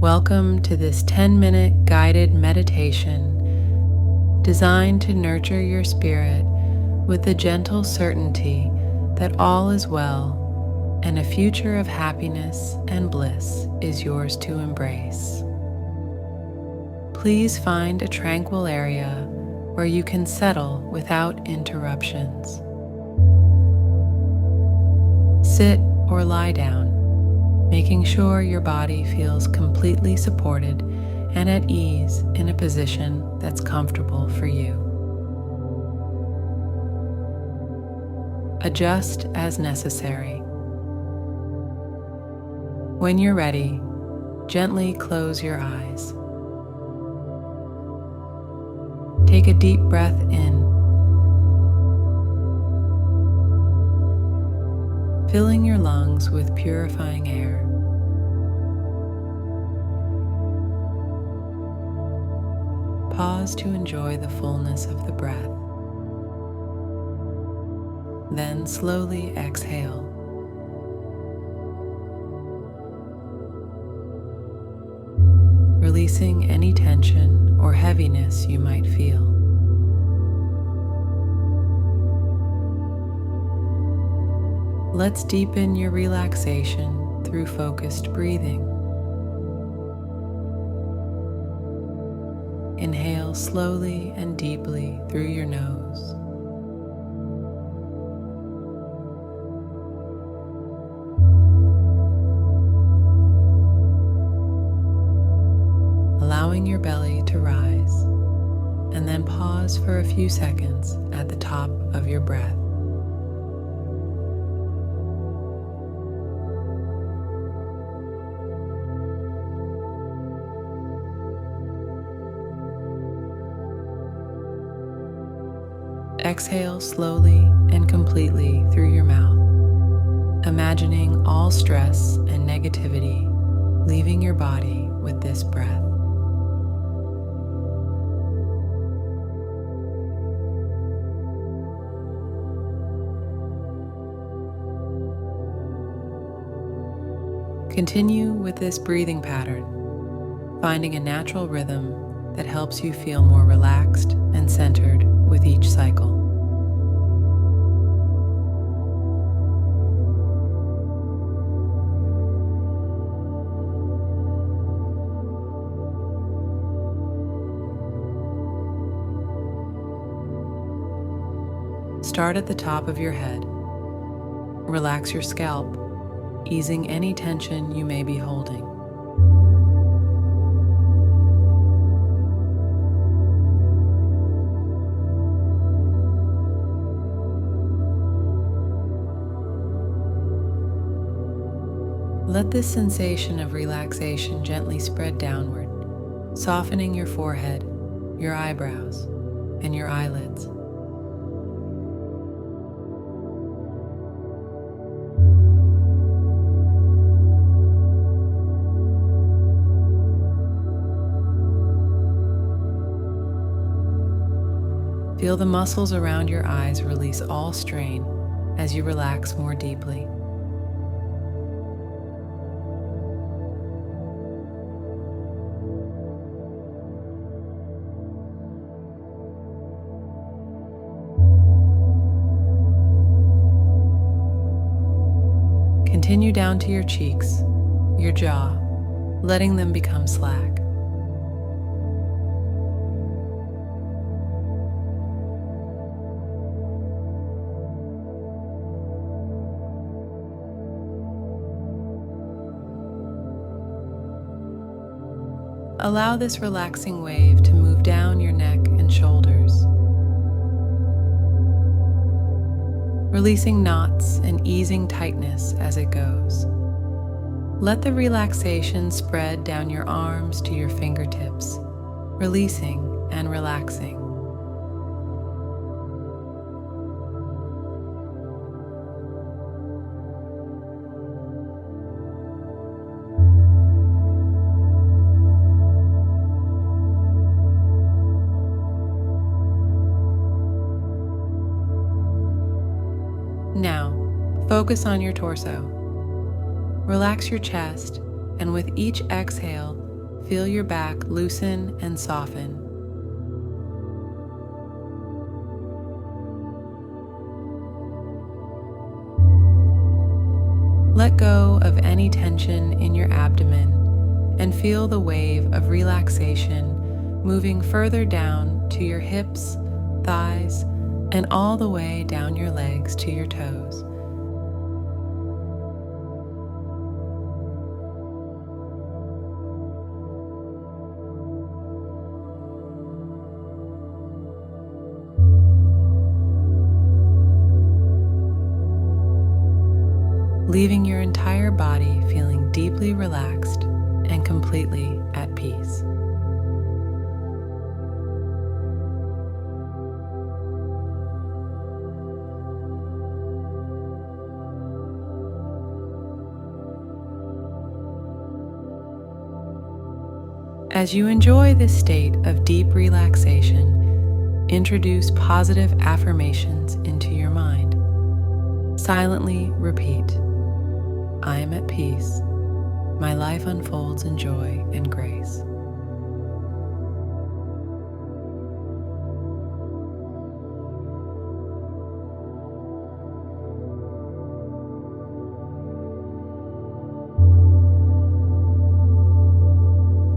Welcome to this 10-minute guided meditation designed to nurture your spirit with the gentle certainty that all is well and a future of happiness and bliss is yours to embrace. Please find a tranquil area where you can settle without interruptions. Sit or lie down, making sure your body feels completely supported and at ease in a position that's comfortable for you. Adjust as necessary. When you're ready, gently close your eyes. Take a deep breath in, filling your lungs with purifying air. Pause to enjoy the fullness of the breath. Then slowly exhale. Releasing any tension or heaviness you might feel. Let's deepen your relaxation through focused breathing. Inhale slowly and deeply through your nose. Allowing your belly to rise, and then pause for a few seconds at the top of your breath. Exhale slowly and completely through your mouth, imagining all stress and negativity leaving your body with this breath. Continue with this breathing pattern, finding a natural rhythm that helps you feel more relaxed and centered with each cycle. Start at the top of your head. Relax your scalp, easing any tension you may be holding. Let this sensation of relaxation gently spread downward, softening your forehead, your eyebrows, and your eyelids. Feel the muscles around your eyes release all strain as you relax more deeply. Continue down to your cheeks, your jaw, letting them become slack. Allow this relaxing wave to move down your neck and shoulders, releasing knots and easing tightness as it goes. Let the relaxation spread down your arms to your fingertips, releasing and relaxing. Now, focus on your torso. Relax your chest and with each exhale, feel your back loosen and soften. Let go of any tension in your abdomen and feel the wave of relaxation moving further down to your hips, thighs, and all the way down your legs to your toes. Leaving your entire body feeling deeply relaxed and completely at peace. As you enjoy this state of deep relaxation, introduce positive affirmations into your mind. Silently repeat, "I am at peace. My life unfolds in joy and grace."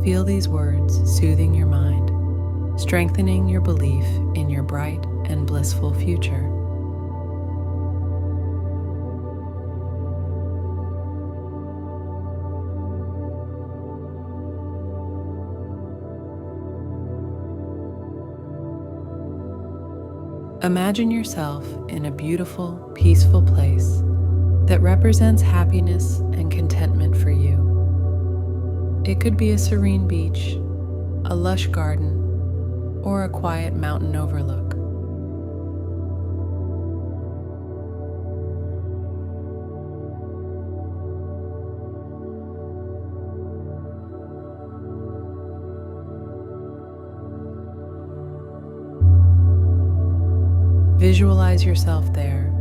Feel these words soothing your mind, strengthening your belief in your bright and blissful future. Imagine yourself in a beautiful, peaceful place that represents happiness and contentment for you. It could be a serene beach, a lush garden, or a quiet mountain overlook. Visualize yourself there,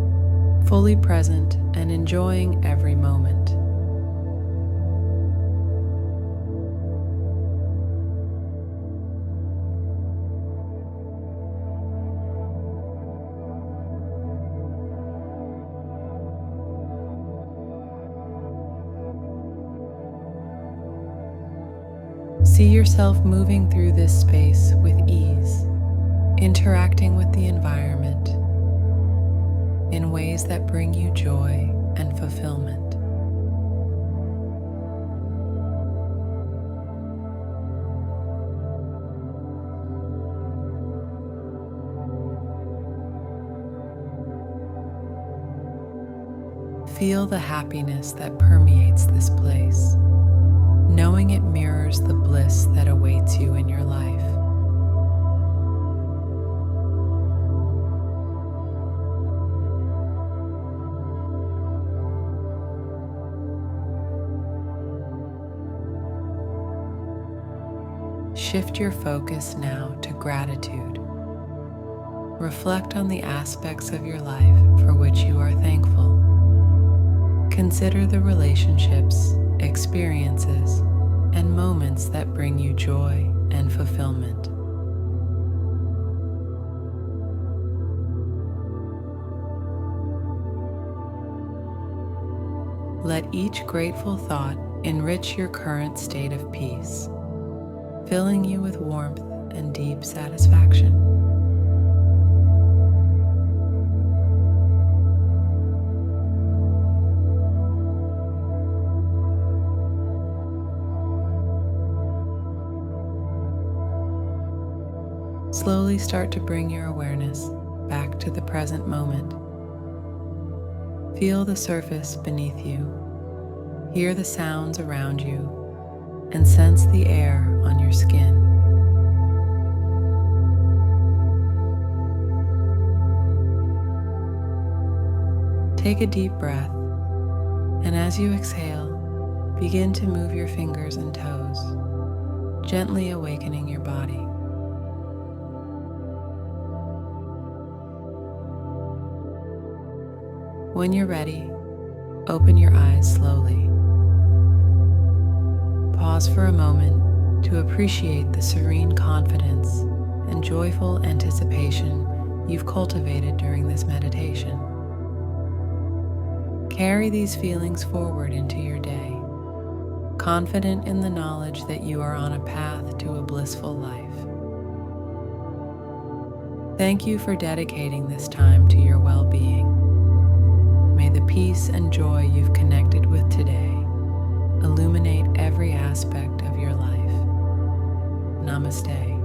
fully present and enjoying every moment. See yourself moving through this space with ease, interacting with the environment in ways that bring you joy and fulfillment. Feel the happiness that permeates this place, knowing it mirrors the bliss that awaits you in your life. Shift your focus now to gratitude. Reflect on the aspects of your life for which you are thankful. Consider the relationships, experiences, and moments that bring you joy and fulfillment. Let each grateful thought enrich your current state of peace, filling you with warmth and deep satisfaction. Slowly start to bring your awareness back to the present moment. Feel the surface beneath you, hear the sounds around you, and sense the air on your skin. Take a deep breath, and as you exhale, begin to move your fingers and toes, gently awakening your body. When you're ready, open your eyes slowly. pause for a moment to appreciate the serene confidence and joyful anticipation you've cultivated during this meditation. Carry these feelings forward into your day, confident in the knowledge that you are on a path to a blissful life. Thank you for dedicating this time to your well-being. May the peace and joy you've connected with today illuminate every aspect of your life. Namaste.